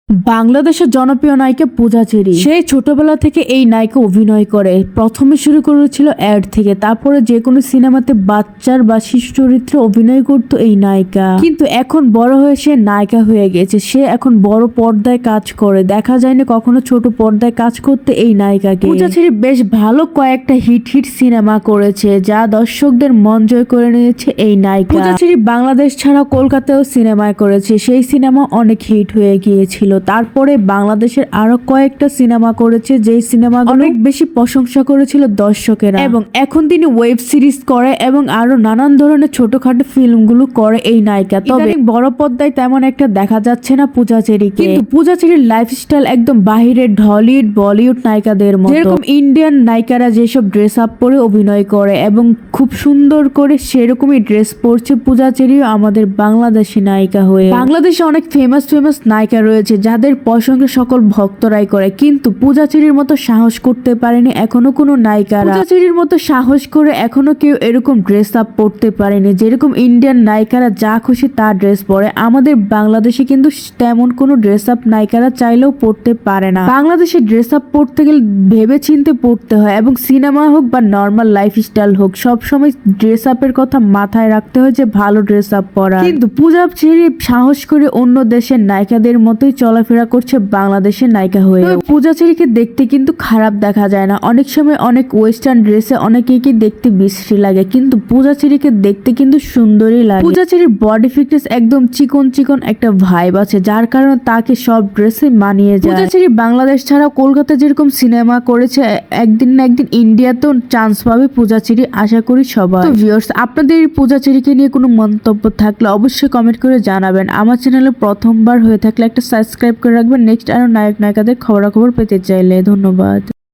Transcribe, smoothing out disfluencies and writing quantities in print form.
বাংলাদেশের জনপ্রিয় নায়িকা পূজা চেরি সেই ছোটবেলা থেকে এই নায়িকা অভিনয় করে। প্রথমে শুরু করেছিল অ্যাড থেকে, তারপরে যে কোনো সিনেমাতে বাচ্চার বা শিশু চরিত্রে অভিনয় করত এই নায়িকা। কিন্তু এখন বড় হয়ে সে নায়িকা হয়ে গেছে, সে এখন বড় পর্দায় কাজ করে। দেখা যায়নি কখনো ছোট পর্দায় কাজ করতে এই নায়িকাকে। পূজা চেরি বেশ ভালো কয়েকটা হিট সিনেমা করেছে, যা দর্শকদের মন জয় করে নিয়েছে এই নায়িকা। পূজা চেরি বাংলাদেশ ছাড়া কলকাতায়ও সিনেমায় করেছে, সেই সিনেমা অনেক হিট হয়ে গিয়েছিল। তারপরে বাংলাদেশের আরো কয়েকটা সিনেমা করেছে, যেই সিনেমা অনেক বেশি প্রশংসা করেছিল দর্শকেরা। এবং এখন তিনি ওয়েব সিরিজ করে এবং আরো নানান ধরনের ছোটখাটো ফিল্মগুলো করে এই নায়িকা। তবে বড় পর্দায় তেমন একটা দেখা যাচ্ছে না পূজা চেরিকে। কিন্তু পূজা চেরির লাইফস্টাইল একদম বাহিরের ঢলিউড বলিউড নায়িকাদের মতো। যেরকম ইন্ডিয়ান নায়িকারা যেসব ড্রেস আপ পরে অভিনয় করে এবং খুব সুন্দর করে সেরকমই ড্রেস পরছে পূজা চেরিও আমাদের বাংলাদেশি নায়িকা হয়ে। বাংলাদেশে অনেক ফেমাস নায়িকা রয়েছে যাদের প্রশংসা সকল ভক্তরাই করে, কিন্তু পূজা চেরির মতো সাহস করতে পারেনি এখনো কোনো নায়িকারা। পূজা চেরির মতো সাহস করে এখনো কেউ এরকম ড্রেস আপ পরতে পারেনি। যেরকম ইন্ডিয়ান নায়িকারা যা খুশি তা ড্রেস পরে, আমাদের বাংলাদেশে কিন্তু তেমন কোনো ড্রেস আপ নায়িকারা চাইলেও পরতে পারে না। বাংলাদেশে ড্রেস আপ পরতে গেলে ভেবে চিন্তে পড়তে হয়, এবং সিনেমা হোক বা নর্মাল লাইফস্টাইল হোক সবসময় ড্রেস আপের কথা মাথায় রাখতে হয় যে ভালো ড্রেস আপ পরা। কিন্তু পূজা চেরি সাহস করে অন্য দেশের নায়িকাদের মতোই চলাফেরা করছে বাংলাদেশের নায়িকা হয়ে। পূজা চেরিকে দেখতে কিন্তু খারাপ দেখা যায় না। অনেক সময় অনেক ওয়েস্টার্ন ড্রেসে অনেকেই দেখতে বিশ্রী লাগে, কিন্তু পূজা চেরিকে দেখতে কিন্তু সুন্দরই লাগে। পূজা চেরির বডি ফিটনেস একদম চিকন একটা ভাইব আছে, যার কারণে তাকে সব ড্রেসে মানিয়ে যায়। পূজা চেরি বাংলাদেশ ছাড়া কলকাতা যেরকম সিনেমা করেছে, একদিন না একদিন ইন্ডিয়াতেও চান্স পাবে পূজা চেরি, আশা করি সবাই। তো ভিউয়ার্স, আপনাদের পূজা চেরিকে নিয়ে কোনো মন্তব্য থাকলে অবশ্যই কমেন্ট করে জানাবেন। আমার চ্যানেলে প্রথমবার হয়ে থাকলে একটা সাবস্ক্রাইব করে রাখবেন, নেক্সট আরো নায়ক নায়িকাদের খবরাখবর পেতে চাইলে। ধন্যবাদ।